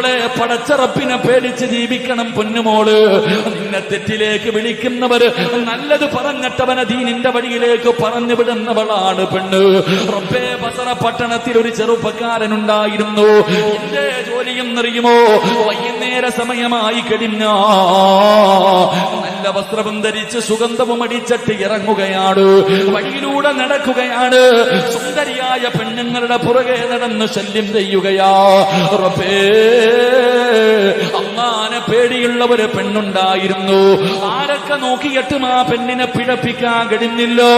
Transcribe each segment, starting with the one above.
പൊന്നുമോളെ, പടച്ചറപ്പിനെ പേടിച്ച് ജീവിക്കണം പൊന്നുമോള്. നിന്നെ തെറ്റിലേക്ക് വിളിക്കുന്നവര് നല്ലത് പറഞ്ഞിട്ടവനെ ദീനിന്റെ വഴിയിലേക്ക് പറഞ്ഞു വിടുന്നവളാണ് പെണ്ണ്. റബ്ബേ, ബസറ പട്ടണത്തിൽ ഒരു ചെറുപ്പക്കാരനുണ്ടായിരുന്നു. എന്റെ ജോലിയെന്നറിയുമോ? വൈകുന്നേര സമയമായി കഴിഞ്ഞ നല്ല വസ്ത്രവും ധരിച്ച് സുഗന്ധവും അടിച്ചിട്ട് ഇറങ്ങുകയാണ്. വഴിയിലൂടെ നടക്കുകയാണ്. സുന്ദരിയായ പെണ്ണുങ്ങളുടെ പുറകെ നടന്ന് ശല്യം ചെയ്യുകയാ. റബ്ബേ, അല്ലാഹുവിനെ പേടിയുള്ള ഒരു പെണ്ണുണ്ടായിരുന്നു. ആരൊക്കെ നോക്കിയിട്ടും ആ പെണ്ണിനെ പിഴപ്പിക്കാൻ കഴിഞ്ഞില്ലോ.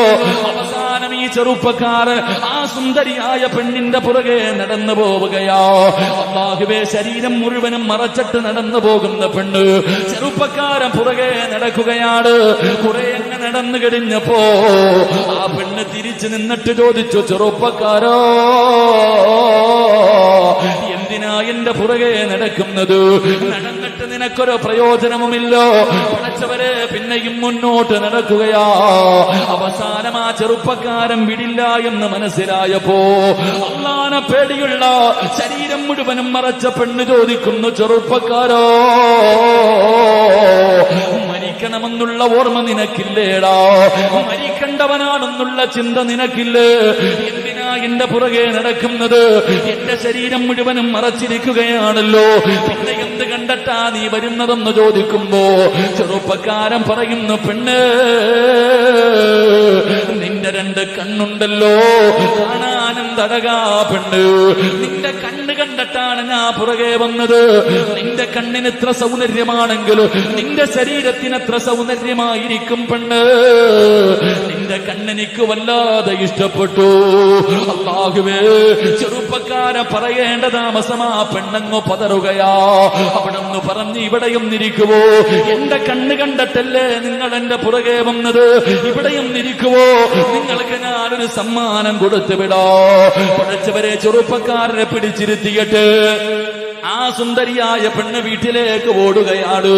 അവസാനം ഈ ചെറുപ്പക്കാരൻ ആ സുന്ദരിയായ പെണ്ണിന്റെ പുറകെ നടന്നു പോവുകയാ. അല്ലാഹുവേ, ശരീരം മുഴുവനും മറച്ചിട്ട് നടന്നു പോകുന്ന പെണ്ണ്. ചെറുപ്പക്കാരൻ പുറകെ നടക്കുകയാണ്. കുറെ അങ്ങ് നടന്നു കഴിഞ്ഞപ്പോ ആ പെണ്ണ് തിരിച്ചു നിന്നിട്ട് ചോദിച്ചു, ചെറുപ്പക്കാരോ, എന്തിനാ എന്റെ പുറകെ നടക്കുന്നത്? നടന്നിട്ട് നിനക്കൊരു പ്രയോജനവുമില്ലോ. പഠിച്ചവരെ പിന്നെയും മുന്നോട്ട് നടക്കുകയാ. അവസാനം ആ ചെറുപ്പക്കാരൻ വിടില്ല എന്ന് മനസ്സിലായപ്പോ അല്ലാഹുവിനെ പേടിയുള്ള ശരീരം മുഴുവനും മറച്ച പെണ്ണ് ചോദിക്കുന്നു, ചെറുപ്പക്കാരോ, മരിക്കണമെന്നുള്ള ഓർമ്മ നിനക്കില്ലേടാ? മരിക്കണ്ടവനാണെന്നുള്ള ചിന്ത നിനക്കില്ലേ? എന്തിനാ എന്റെ പുറകെ നടക്കുന്നത്? എന്റെ ശരീരം മുഴുവനും മറച്ചിരിക്കുകയാണല്ലോ. പിന്നെ എന്ത് കണ്ടിട്ടാ നീ വരുന്നതെന്ന് ചോദിക്കുമ്പോ ചെറുപ്പക്കാരൻ പറയുന്നു, പെണ്ണ്, നിന്റെ രണ്ട് കണ്ണുണ്ടല്ലോ, കാണാനെന്തഴകാ പെണ്ണ്. നിന്റെ കണ്ണ് കണ്ടിട്ടാണ് ഞാൻ പുറകെ വന്നത്. നിന്റെ കണ്ണിന് എത്ര സൗന്ദര്യമാണെങ്കിലും നിന്റെ ശരീരത്തിന് എത്ര സൗന്ദര്യമായിരിക്കും പെണ്ണ്. നിന്റെ കണ്ണെനിക്ക് വല്ലാതെ ഇഷ്ടപ്പെട്ടു. അല്ലാഹുവേ, ചെറുപ്പക്കാരൻ പറയേണ്ട താമസമാ പെണ്ണങ്ങ് പതറുകയാ. അവിടെന്ന് പറഞ്ഞ് ഇവിടെയും നിരിക്കുവോ? എന്റെ കണ്ണ് കണ്ടിട്ടല്ലേ നിങ്ങൾ എന്റെ പുറകെ വന്നത്? ഇവിടെയും നിരിക്കുവോ? നിങ്ങൾക്ക് ഞാനൊരു സമ്മാനം കൊടുത്തു വിടാ. പഠിച്ചവരെ, ചെറുപ്പക്കാരനെ പിടിച്ചിരുത്തിയിട്ട് ആ സുന്ദരിയായ പെണ്ണ് വീട്ടിലേക്ക് ഓടുകയാണ്.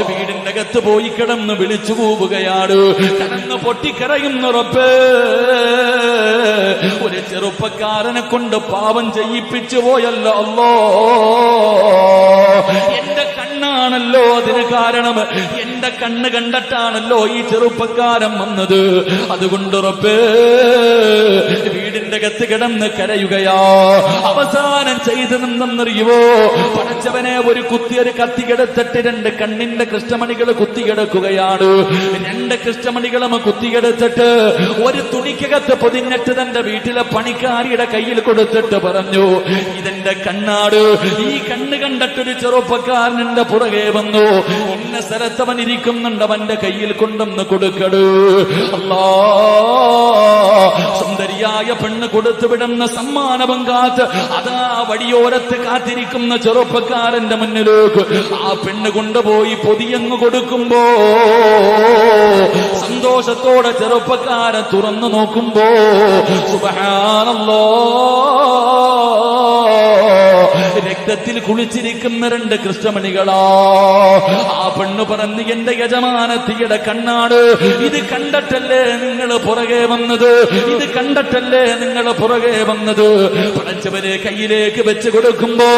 വീടിന്റെ അകത്ത് പോയി കിടന്ന് വിളിച്ചു കൂവുകയാണ്. കിടന്ന് പൊട്ടിക്കരയുന്ന റബ്ബേ, ഒരു ചെറുപ്പക്കാരനെ കൊണ്ട് പാപം ചെയ്യിപ്പിച്ചു പോയല്ലോ. അല്ലോ, എന്റെ കണ്ണാണല്ലോ അതിന് കാരണം. എന്റെ കണ്ണ് കണ്ടിട്ടാണല്ലോ ഈ ചെറുപ്പക്കാരൻ വന്നത്. അതുകൊണ്ട് റബ്ബേ, വീടിന്റെ അകത്ത് കിടന്ന് കരയുകയാ. അവസാനം ചെയ്തതെന്നറിയുവോ? പടച്ചവനെ, ഒരു കത്തിയെടുത്തിട്ട് രണ്ട് കണ്ണിന്റെ കൃഷ്ണമണികൾ കുത്തിയെടുക്കുകയാണ്. രണ്ട് കൃഷ്ണമണികളും കുത്തിയെടുത്തിട്ട് ഒരു തുണിക്കകത്ത് പൊതിഞ്ഞിട്ട് തന്റെ വീട്ടിലെ പണിക്കാരിയുടെ കയ്യിൽ കൊടുത്തിട്ട് പറഞ്ഞു, ഇതെന്റെ കണ്ണാട്. ഈ കണ്ണ് കണ്ടിട്ടൊരു ചെറുപ്പക്കാരൻ എന്റെ പുറകെ വന്നു. ഇന്ന സ്ഥലത്തവൻ ഇരിക്കുന്നുണ്ട്, അവന്റെ കയ്യിൽ കൊണ്ടൊന്ന് കൊടുക്കടൂ. അല്ലാ, സുന്ദരിയായ പെണ്ണ് കൊടുത്തു വിടുന്ന സമ്മാനവും കാത്ത് അതാ വഴിയോരത്ത് കാത്തിരിക്കുന്ന ചെറുപ്പക്കാരന്റെ മുന്നിലേക്ക് ആ പെണ്ണ് കൊണ്ടുപോയി പൊതിയങ്ങ് കൊടുക്കുമ്പോ സന്തോഷത്തോടെ ചെറുപ്പക്കാരൻ തുറന്നു നോക്കുമ്പോ സുബ്ഹാനല്ലാഹ്, രക്തത്തിൽ കുളിച്ചിരിക്കുന്ന രണ്ട് കൃഷ്ണമണികളാ. ആ പെണ്ണ് പറഞ്ഞു, എന്റെ യജമാനത്തിയുടെ കണ്ണാണ്. ഇത് കണ്ടിട്ടല്ലേ നിങ്ങൾ പുറകെ വന്നത്? ഇത് കണ്ടിട്ടല്ലേ നിങ്ങൾ പുറകെ വന്നത്? പഠിച്ചവരെ കയ്യിലേക്ക് വെച്ച് കൊടുക്കുമ്പോ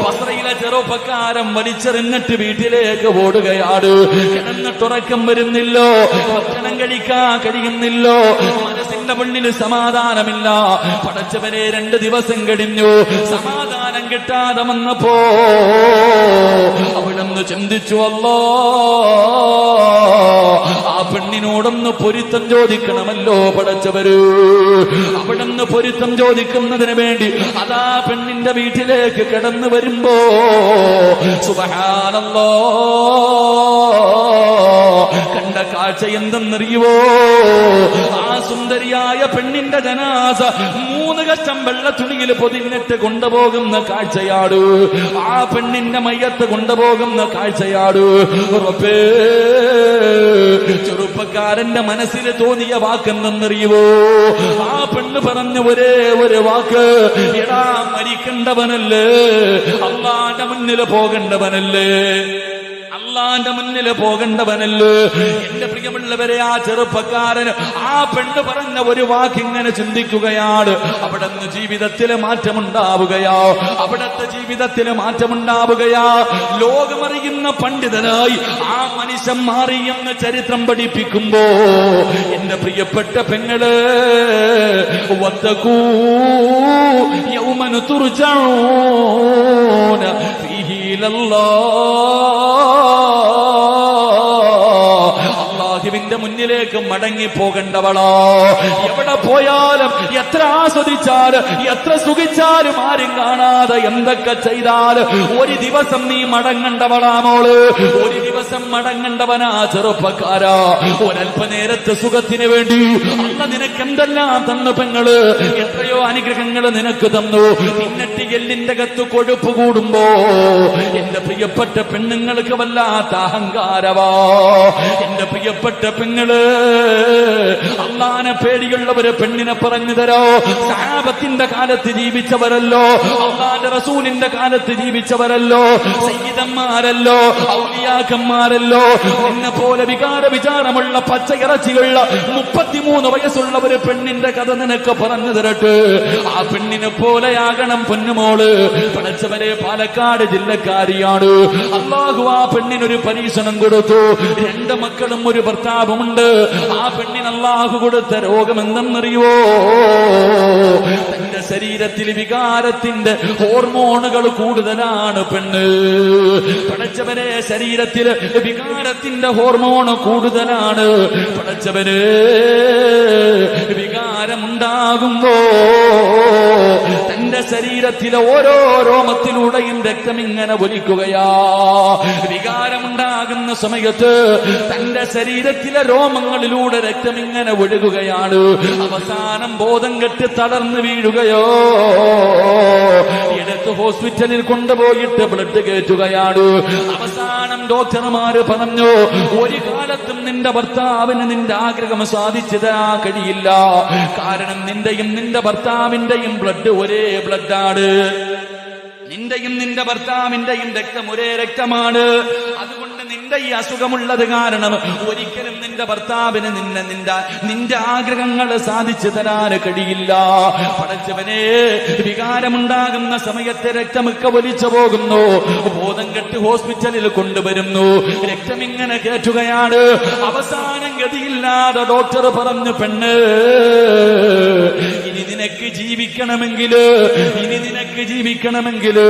ബസ്രയിലെ ചെറുപ്പക്കാരൻ വലിച്ചെറിഞ്ഞിട്ട് വീട്ടിലേക്ക് ഓടുകയാണ്. കിടന്നിട്ടുറക്കം വരുന്നില്ലോ, ഭക്ഷണം കഴിക്കാൻ കഴിയുന്നില്ലോ, മനസ്സിന്റെ മുന്നിൽ സമാധാനമില്ല. പഠിച്ചവരെ 2 ദിവസം കഴിഞ്ഞു. സമാധാനം കിട്ടാതെ വന്നപ്പോ അവിടുന്ന് ചിന്തിച്ചു, അല്ലാ, ആ പെണ്ണിനോടൊന്ന് പൊരുത്തം ചോദിക്കണമല്ലോ പഠിച്ചവര്. അവിടുന്ന് പൊരുത്തം ചോദിക്കുന്നതിന് വേണ്ടി അതാ പെണ്ണിന്റെ വീട്ടിലേക്ക് കടന്നു വരുമ്പോ സുബ്ഹാനല്ലാഹ്, കണ്ട കാഴ്ച എന്തെന്നറിയുവോ? ആ സുന്ദരിയായ പെണ്ണിന്റെ ജനാസ 3 കഷ്ടം വെള്ള തുണിയിൽ പൊതിഞ്ഞിട്ട് കൊണ്ടുപോകുന്ന കാഴ്ചയാട്. ആ പെണ്ണിന്റെ മയ്യത്ത് കൊണ്ടുപോകുന്ന കാഴ്ചയാട്. റബ്ബേ, ചെറുപ്പക്കാരന്റെ മനസ്സിൽ തോന്നിയ വാക്കെന്തെന്നറിയുവോ? ആ പെണ്ണ് പറഞ്ഞ ഒരേ ഒരു വാക്ക്, എടാ, മരിക്കണ്ടവനല്ലേ, അല്ലാഹുവിന്റെ മുന്നിൽ പോകേണ്ടവനല്ലേ. അള്ളാന്റെ മുന്നിൽ പോകേണ്ടവനല്ലോ. എന്റെ പ്രിയമുള്ളവരെ, ആ ചെറുപ്പക്കാരൻ ആ പെണ്ണ് പറഞ്ഞ ഒരു വാക്കിങ്ങനെ ചിന്തിക്കുകയാണ്. അവിടുന്ന് ജീവിതത്തില് മാറ്റമുണ്ടാവുകയാ, അവിടത്തെ ജീവിതത്തില് മാറ്റമുണ്ടാവുകയാ. ലോകമറിയുന്ന പണ്ഡിതനായി ആ മനുഷ്യൻ മാറിയെന്ന് ചരിത്രം പഠിപ്പിക്കുമ്പോ എന്റെ പ്രിയപ്പെട്ട പെങ്ങള് വത്തഖൂ യൗമൻ തുർജഊന ഫീഹി അല്ലാഹുവിന്റെ മുന്നിലേക്ക് മടങ്ങി പോകേണ്ടവളോ. എവിടെ പോയാലും എത്ര ആസ്വദിച്ചാലും എത്ര സുഖിച്ചാലും ആരും കാണാതെ എന്തൊക്കെ ചെയ്താലും ഒരു ദിവസം നീ മടങ്ങേണ്ടവളാ മോള്, ഒരു ദിവസം മടങ്ങേണ്ടവനാ ചെറുപ്പക്കാരാ. ഒരല്പനേരത്തെ സുഖത്തിന് വേണ്ടി അല്ല നിനക്ക് എന്തെല്ലാം തന്നു പെങ്ങള്, എത്രയോ അനുഗ്രഹങ്ങൾ നിനക്ക് തന്നു. എന്നിട്ട് എല്ലിന്റെ അകത്ത് കൊഴുപ്പ് കൂടുമ്പോ എന്റെ പ്രിയപ്പെട്ട പെണ്ണുങ്ങൾക്ക് വല്ലാത്ത അഹങ്കാരവാ. എന്റെ പ്രിയപ്പെട്ട പെങ്ങള്, അള്ളാനെ പേടിയുള്ളവര് പെണ്ണിനെ പറഞ്ഞു തരോ. സഹാബത്തിന്റെ കാലത്ത് ജീവിച്ചവരല്ലോ, അള്ളാന്റെ റസൂലിന്റെ കാലത്ത് ജീവിച്ചവരല്ലോ, സയ്യിദന്മാരല്ലോ, ഔലിയാക്കന്മാരല്ലോ. എന്നെ പോലെ വിചാരമുള്ള പച്ചയിറച്ചിയുള്ള 33 വയസ്സുള്ള ഒരു പെണ്ണിന്റെ കഥ നിനക്ക് പറഞ്ഞു തരട്ടെ. ആ പെണ്ണിനെ പോലെയാകണം പൊന്നുമോള്. പഠിച്ചവരെ പാലക്കാട് ജില്ലക്കാരിയാണ്. അല്ലാഹു ആ പെണ്ണിനൊരു പരീക്ഷണം കൊടുത്തു. 2 മക്കളും ഒരു ഭർത്താവുമുണ്ട്. ആ പെണ്ണിന് അല്ലാഹു കൊടുത്ത രോഗം എന്തെന്നറിയോ? തന്റെ ശരീരത്തിൽ വികാരത്തിന്റെ ഹോർമോണുകൾ കൂടുതലാണ് പെണ്ണ്. പഠിച്ചവരെ ശരീരത്തിൽ വികാരത്തിന്റെ ഹോർമോൺ കൂടുതലാണ്. പഠിച്ചവര് വികാരമുണ്ടാകുമ്പോ തന്റെ ശരീരത്തിലെ ഓരോ രോമത്തിലൂടെയും രക്തം ഇങ്ങനെ ഒലിക്കുകയാ. വികാരമുണ്ടാകുന്ന സമയത്ത് തന്റെ ശരീരത്തിലെ രോമങ്ങളിലൂടെ രക്തം ഇങ്ങനെ ഒഴുകുകയാണ്. അവസാനം ബോധം കെട്ട് തളർന്നു വീഴുകയോ, എടുത്ത് ഹോസ്പിറ്റലിൽ കൊണ്ടുപോയിട്ട് ബ്ലഡ് കയറ്റുകയാണ്. അവസാനം ഡോക്ടർമാര് പറഞ്ഞു, ഒരു കാലത്തും നിന്റെ ഭർത്താവിന് നിന്റെ ആഗ്രഹം സാധിച്ചു തരാൻ കഴിയില്ല. കാരണം നിന്റെയും നിന്റെ ഭർത്താവിന്റെയും ബ്ലഡ് ഒരേ ബ്ലഡാണ്. നിന്റെയും നിന്റെ ഭർത്താവിന്റെയും രക്തം ഒരേ രക്തമാണ്. അതുകൊണ്ട് നിന്റെ ഈ അസുഖമുള്ളത് കാരണം ഒരിക്കലും നിന്റെ ഭർത്താവിന് നിന്റെ ആഗ്രഹങ്ങൾ സാധിച്ചു തരാൻ കഴിയില്ല. പഠിച്ചവനെ, വികാരമുണ്ടാകുന്ന സമയത്ത് രക്തമൊക്കെ ഒലിച്ചു പോകുന്നു. ബോധം കെട്ട് ഹോസ്പിറ്റലിൽ കൊണ്ടുവരുന്നു. രക്തം ഇങ്ങനെ കയറ്റുകയാണ്. അവസാനം ഗതിയില്ലാതെ ഡോക്ടർ പറഞ്ഞു, പെണ്ണ്, ഇനി നിനക്ക് ജീവിക്കണമെങ്കിൽ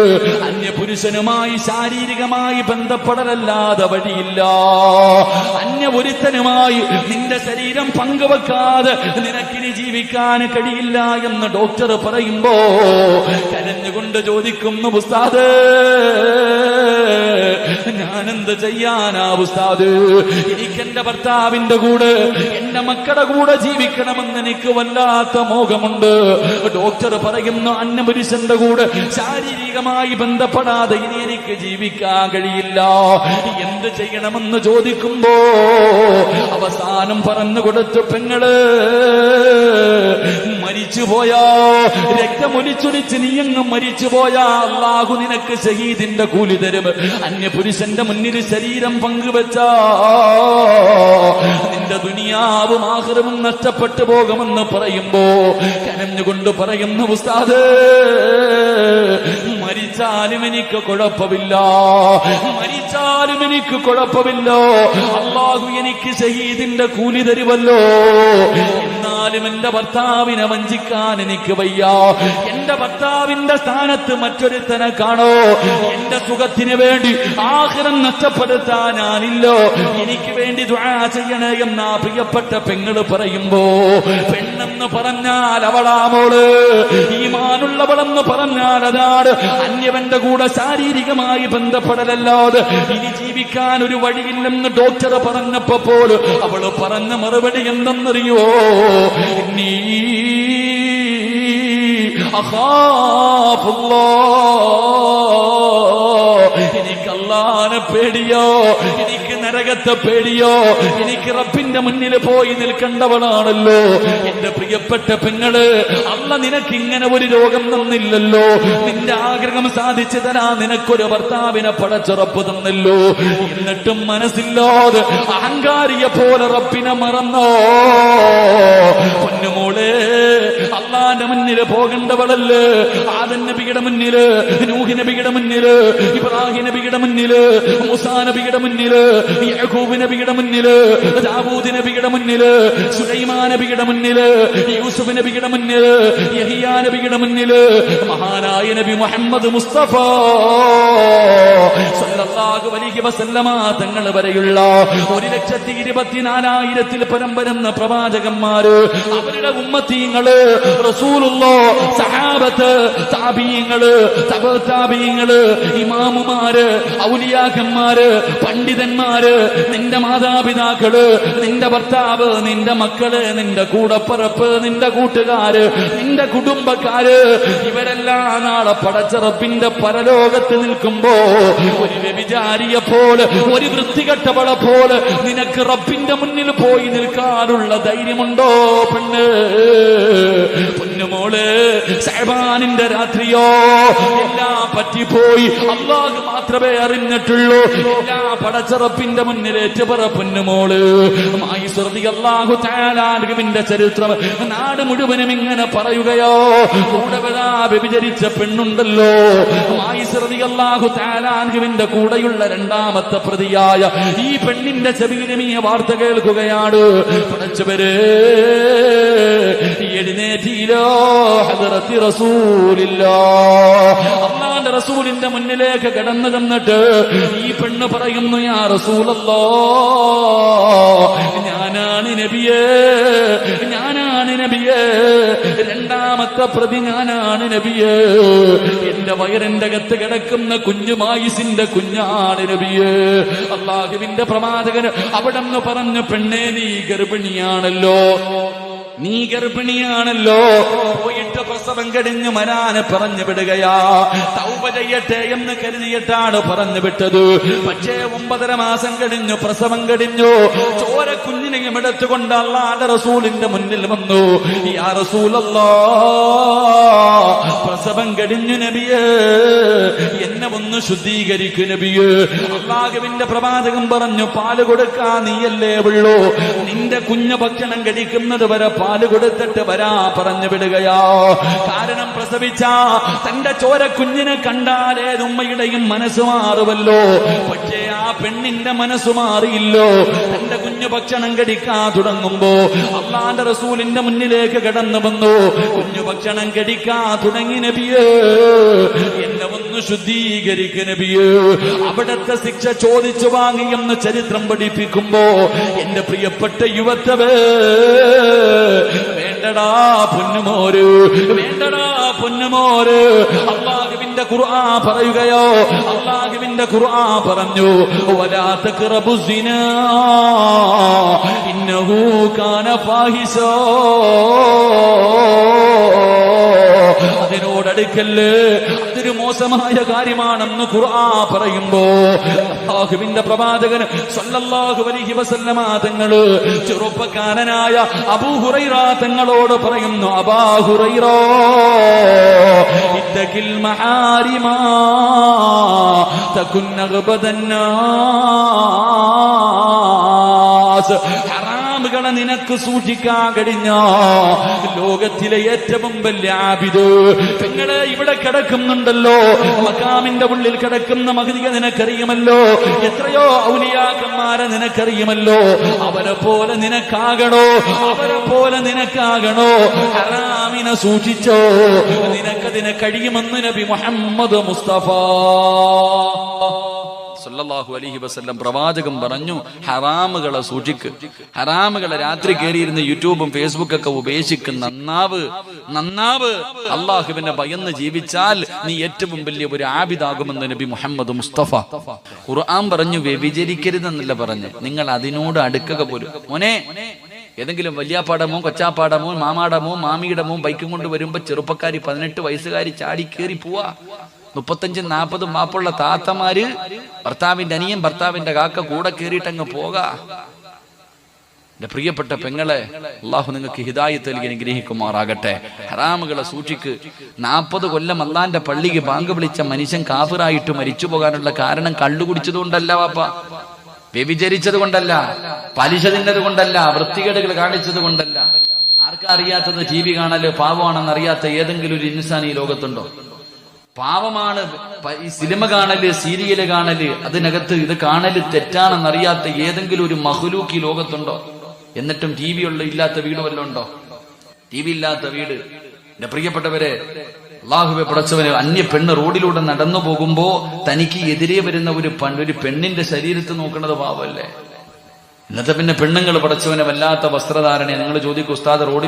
അന്യപുരുഷനുമായി ശാരീരികമായി ബന്ധപ്പെടലല്ലാതെ വഴിയില്ല. അന്യപുരുഷനുമായി നിന്റെ ശരീരം പങ്കുവെക്കാതെ നിനക്കിനി ജീവിക്കാൻ കഴിയില്ല എന്ന് ഡോക്ടർ പറയുമ്പോ കരഞ്ഞുകൊണ്ട് ചോദിക്കുന്നു, ഉസ്താദ്, ഞാനെന്ത് ചെയ്യാനാ ഉസ്താദ്? എനിക്കെന്റെ ഭർത്താവിന്റെ കൂടെ എന്റെ മക്കളുടെ കൂടെ ജീവിക്കണമെന്ന് എനിക്ക് വല്ലാത്ത മോഹമുണ്ട്. ഡോക്ടർ പറയുന്നു, അന്യപുരുഷന്റെ കൂടെ ശാരീരികമായി ബന്ധപ്പെടാതെ ഇനി എനിക്ക് ജീവിക്കാൻ കഴിയില്ല. എന്ത് ചെയ്യണമെന്ന് ചോദിക്കുമ്പോ അവസാനം പറഞ്ഞു കൊടുത്തു, പെങ്ങള്, മരിച്ചുപോയാ, രക്തമൊലിച്ചൊലിച്ച് നീയങ്ങ് മരിച്ചുപോയാ അല്ലാഹു നിനക്ക് ഷഹീദിന്റെ കൂലി തരും. അന്യപുരുഷന്റെ മുന്നിൽ ശരീരം പങ്കുവെച്ചാ നിന്റെ ദുനിയാവും ആഖിറവും നഷ്ടപ്പെട്ടു പോകുമെന്ന് പറയുമ്പോ കരഞ്ഞുകൊണ്ട് പറയുന്ന, ഉസ്താദ്, മരിച്ചാലും എനിക്ക് കുഴപ്പമില്ല, മരിച്ചാലും എനിക്ക് കുഴപ്പമില്ല. അല്ലാഹു എനിക്ക് ഷഹീദിന്റെ കൂലി തരുമല്ലോ. എന്നാലും എന്റെ ഭർത്താവിനെ വഞ്ചിക്കാൻ എനിക്ക് വയ്യ. എന്റെ ഭർത്താവിന്റെ സ്ഥാനത്ത് മറ്റൊരുത്തനെ കാണോ. എന്റെ സുഖത്തിന് വേണ്ടി ആഖിറം നഷ്ടപ്പെടുത്താൻ ഞാനില്ലോ. എനിക്ക് വേണ്ടി ദുആ ചെയ്യണേ എന്നാ പ്രിയപ്പെട്ട പെങ്ങള് പറയുമ്പോ, പെണ്ണെന്ന് പറഞ്ഞാൽ അവളാ മോള്. ഈമാനുള്ളവളെന്ന് പറഞ്ഞാൽ അതാണ്. അന്യവന്റെ കൂടെ ശാരീരികമായി ബന്ധപ്പെടലല്ലാതെ ഇനി ജീവിക്കാൻ ഒരു വഴിയില്ലെന്ന് ഡോക്ടർ പറഞ്ഞപ്പോ പോലും അവള് പറഞ്ഞ മറുപടി എന്തെന്നറിയോ? നീ എനിക്ക് അല്ലാഹുവിനെ പേടിയോ, എനിക്ക് നരകത്തെ പേടിയോ? എനിക്ക് റബ്ബിന്റെ മുന്നിൽ പോയി നിൽക്കേണ്ടവളാണല്ലോ എന്റെ പ്രിയപ്പെട്ട പെങ്ങള്. അല്ല നിനക്ക് ഇങ്ങനെ ഒരു രോഗം തന്നില്ലല്ലോ, നിന്റെ ആഗ്രഹം സാധിച്ചു തരാൻ നിനക്കൊരു ഭർത്താവിനെ പടച്ചുറപ്പ് തന്നല്ലോ. എന്നിട്ടും മനസ്സില്ലാതെ അഹങ്കാരിയെ പോലെ റബ്ബിനെ മറന്നോ? പൊന്നുമോളെ, അള്ളാന്റെ മുന്നില് പോകേണ്ടവളല്ലേ? ആദം നബിയുടെ മുന്നില്, നൂഹ് നബിയുടെ മുന്നില്, ഇബ്രാഹിം നബിയുടെ മുന്നില്, മൂസാ നബിയുടെ മുന്നില്, യാക്കൂബ് നബിയുടെ മുന്നില്, ദാവൂദ് നബിയുടെ മുന്നില്, സുലൈമാൻ നബിയുടെ മുന്നില്, യൂസുഫ് നബിയുടെ മുന്നില്, യഹിയാ നബിയുടെ മുന്നില്, മഹാനായ നബി മുഹമ്മദ് മുസ്തഫ സല്ലല്ലാഹു അലൈഹി വസല്ലമ തങ്ങൾ വരെയുള്ള 1,24,000 പരം വരുന്ന പ്രവാചകന്മാര്, അവരുടെ ഉമ്മത്തീങ്ങള്, റസൂലുള്ളാഹ്, സഹാബത്ത്, താബീങ്ങള്, തബഅ താബീങ്ങള്, ഇമാമുമാര്, ഔലിയാക്കന്മാര്, പണ്ഡിതന്മാര്, നിന്റെ മാതാപിതാക്കള്, നിന്റെ ഭർത്താവ്, നിന്റെ മക്കള്, നിന്റെ കൂടപ്പറപ്പ്, നിന്റെ കൂട്ടുകാര്, നിന്റെ കുടുംബക്കാര്, ഇവരെല്ലാം നാളെ പടച്ച റബ്ബിന്റെ പരലോകത്ത് നിൽക്കുമ്പോ ഒരു വ്യഭിചാരിയെ പോലെ, ഒരു വൃത്തികെട്ടവളെ പോലെ നിനക്ക് റബ്ബിന്റെ മുന്നിൽ പോയി നിൽക്കാനുള്ള ധൈര്യമുണ്ടോ പെണ്ണ്? പൊന്നുമോള്, ശഅബാനിന്റെ രാത്രിയോ എല്ലാം പറ്റിപ്പോയി, അല്ലാഹു മാത്രമേ അറിഞ്ഞിട്ടുള്ളൂ. എല്ലാ പടച്ച റബ്ബിന്റെ മുന്നിൽ ഏറ്റുപറ പൊന്നുമോള്. മായിസ് റളിയല്ലാഹു തആല അൻഹുവിന്റെ ചരിത്രം നാട് മുഴുവനും ഇങ്ങനെ പറയുകയോ. കൂടെ വ്യഭിചരിച്ച പെണ്ണുണ്ടല്ലോ, മായിസ് റളിയല്ലാഹു തആല അൻഹുവിന്റെ കൂടെയുള്ള രണ്ടാമത്തെ പ്രതിയായ ഈ പെണ്ണിന്റെ ചെവിയിലും ഈ വാർത്ത കേൾക്കുകയാണ്. പടച്ചവരെ, എഴുന്നേറ്റിലോ ഹദറത്തി റസൂലില്ലാഹ്, അല്ലാഹുവിന്റെ റസൂലിന്റെ മുന്നിലേക്ക് കടന്നു ചെന്നിട്ട് ഈ പെണ്ണ് പറയുന്നു, യാ റസൂലല്ലാഹ്, ഞാനാണ് നബിയേ, ഞാനാണ് നബിയേ, രണ്ടാമത്തെ പ്രതി ഞാനാണ് നബിയേ, എന്റെ വയറിന്റെ അകത്ത് കിടക്കുന്ന കുഞ്ഞു മായിസിന്റെ കുഞ്ഞാണ് നബിയേ. അല്ലാഹുവിന്റെ പ്രവാചകൻ അവിടെ നിന്ന് പറഞ്ഞു, പെണ്ണേ നീ ഗർഭിണിയാണല്ലോ, നീ ഗർഭിണിയാണല്ലോ, പോയിട്ട് പ്രസവം കഴിഞ്ഞു വരാന് പറഞ്ഞു വിടുകയാ. തൗബ ചെയ്യട്ടെ എന്ന് കരുതിയിട്ടാണ് പറഞ്ഞു വിട്ടത്. പക്ഷേ 9.5 മാസം കഴിഞ്ഞു, പ്രസവം കഴിഞ്ഞു. ചോര കുഞ്ഞിനെയും എടുത്തുകൊണ്ട് അല്ലാഹുവിന്റെ റസൂലിന്റെ മുന്നിൽ വന്നു. യാ റസൂലല്ലാഹ്, പ്രസവം കഴിഞ്ഞു നബിയേ, എന്നെ ഒന്ന് ശുദ്ധീകരിക്കു നബിയേ. അല്ലാഹുവിന്റെ പ്രവാചകൻ പറഞ്ഞു, പാല് കൊടുക്കാൻ നീയല്ലേ ഉള്ളൂ, നിന്റെ കുഞ്ഞ് ഭക്ഷണം കഴിക്കുന്നത് വരെ പാല് കൊടുത്തിട്ട് വരാ പറഞ്ഞു വിടുകയാ. കാരണം പ്രസവിച്ച തന്റെ ചോര കുഞ്ഞിനെ കണ്ടാലേ ഉമ്മയുടെയും മനസ്സ് മാറുമല്ലോ. പക്ഷേ ആ പെണ്ണിന്റെ മനസ്സ് മാറിയില്ലോ. തന്റെ കുഞ്ഞു ഭക്ഷണം കഴിക്കാൻ തുടങ്ങുമ്പോ അല്ലാഹുവിന്റെ റസൂലിന്റെ മുന്നിലേക്ക് കടന്നു വന്നു. കുഞ്ഞു ഭക്ഷണം കഴിക്കാൻ തുടങ്ങി നബിയേ, എന്നെ ഒന്ന് ശുദ്ധീകരിക്ക നബിയേ. അവിടത്തെ ശിക്ഷ ചോദിച്ചു വാങ്ങിയെന്ന് ചരിത്രം പഠിപ്പിക്കുമ്പോ എന്റെ പ്രിയപ്പെട്ട യുവത്തവേ, വേണ്ടടാ പൊന്നുമോര്, വേണ്ടടാ പൊന്നുമോര്. അല്ലാഹുവിന്റെ ഖുർആൻ പറയുകയോ, അല്ലാഹുവിന്റെ ഖുർആൻ പറഞ്ഞു, വലാ തഖറബുസിനാ ഇന്നഹു കാന ഫാഹിശാ, അതിനോടടുക്കല്ലേ, അതൊരു മോശമായ കാര്യമാണെന്ന് ഖുർആൻ പറയുമ്പോ അല്ലാഹുവിന്റെ പ്രവാചകൻ സ്വല്ലല്ലാഹു അലൈഹി വസല്ലമ തങ്ങള് ചെറുപ്പക്കാരനായ അബൂ ഹുറൈറ തങ്ങളോട് പറയുന്നു, അബൂ ഹുറൈറ, ഇത്തഖിൽ മഹാരിമാ തകുൻ നഗ്ബദന്നാസ്. ഹറാമുകളെ നിനക്ക് സൂക്ഷിക്കാൻ കഴിഞ്ഞ ലോകത്തിലെ ഏറ്റവും വലിയ ആബിദ് പെങ്ങളെ ഇവിടെ കിടക്കുന്നുണ്ടല്ലോ. മഖാമിന്റെ ഉള്ളിൽ കിടക്കുന്ന മഹദിയെ നിനക്കറിയുമല്ലോ, എത്രയോ ഔലിയാക്കന്മാരെ നിനക്കറിയുമല്ലോ. അവരെ പോലെ നിനക്കാകണോ, അവരെ പോലെ നിനക്കാകണോ. ഹറാമിനെ സൂക്ഷിച്ചോ, നിനക്കതിനെ കഴിയുമെന്ന് നബി മുഹമ്മദ് മുസ്തഫ സല്ലല്ലാഹു അലൈഹി വസല്ലം പ്രവാചകൻ പറഞ്ഞു, ഹറാമുകളെ സൂക്ഷിക്ക്. ഹറാമുകളെ രാത്രി കയറിയിരുന്ന് യൂട്യൂബും ഫേസ്ബുക്കൊക്കെ ഉപേക്ഷിക്ക്. നന്നാവ്, നന്നാവ്. അള്ളാഹുവിനെ ഭയന്ന് ജീവിച്ചാൽ നീ ഏറ്റവും വലിയ ഒരു ആബിദാകുമെന്ന് നബി മുഹമ്മദ് മുസ്തഫ. ഖുർആൻ പറഞ്ഞു വ്യഭിചരിക്കരുതെന്നല്ല പറഞ്ഞു, നിങ്ങൾ അതിനോട് അടുക്കുക പോലും. മോനെ, ഏതെങ്കിലും വലിയാപ്പാടമോ കൊച്ചാപ്പാടമോ മാമാടമോ മാമിയിടമോ ബൈക്കും കൊണ്ട് വരുമ്പോ ചെറുപ്പക്കാരി 18 വയസ്സുകാരി ചാടി കയറി പോവാ. 35-40 മാപ്പുള്ള താത്തമാര് ഭർത്താവിന്റെ അനിയൻ ഭർത്താവിന്റെ കാക്ക കൂടെ കയറിയിട്ടങ്ങ് പോകാ. എന്റെ പ്രിയപ്പെട്ട പെങ്ങളെ, അള്ളാഹു നിങ്ങൾക്ക് ഹിദായത്ത് നൽകി അനുഗ്രഹിക്കുമാറാകട്ടെ. ഹറാമുകളെ സൂക്ഷിക്ക്. 40 കൊല്ലം അള്ളാന്റെ പള്ളിക്ക് ബാങ്ക് വിളിച്ച മനുഷ്യൻ കാഫിറായിട്ട് മരിച്ചു പോകാനുള്ള കാരണം കള്ളുകുടിച്ചത് കൊണ്ടല്ല വാപ്പ, വ്യഭിചരിച്ചത് കൊണ്ടല്ല, പലിശ തിന്നത് കൊണ്ടല്ല, വൃത്തികേടുകൾ കാണിച്ചത് കൊണ്ടല്ല. ആർക്കാ അറിയാത്തത് TV കാണല് പാവമാണെന്ന് അറിയാത്ത ഏതെങ്കിലും ഒരു ഇൻസാൻ ഈ ലോകത്തുണ്ടോ? പാവമാണ് ഈ സിനിമ കാണല്, സീരിയല് കാണല്, അതിനകത്ത് ഇത് കാണല് തെറ്റാണെന്നറിയാത്ത ഏതെങ്കിലും ഒരു മഹ്ലൂക്ക് ഈ ലോകത്തുണ്ടോ? എന്നിട്ടും TV ഇല്ലാത്ത വീട് വല്ലതും ഉണ്ടോ? TV ഇല്ലാത്ത വീട്. എന്റെ പ്രിയപ്പെട്ടവരെ, അല്ലാഹുവേ പടച്ചവനെ, അന്യ പെണ്ണ് റോഡിലൂടെ നടന്നു പോകുമ്പോ തനിക്ക് എതിരെ വരുന്ന ഒരു പെണ്ണിന്റെ ശരീരത്ത് നോക്കുന്നത് പാവല്ലേ? ഇന്നത്തെ പിന്നെ പെണ്ണുങ്ങൾ പടച്ചവനെ വല്ലാത്ത വസ്ത്രധാരണ. നിങ്ങൾ ചോദിക്കും, ഉസ്താദ് റോഡിൽ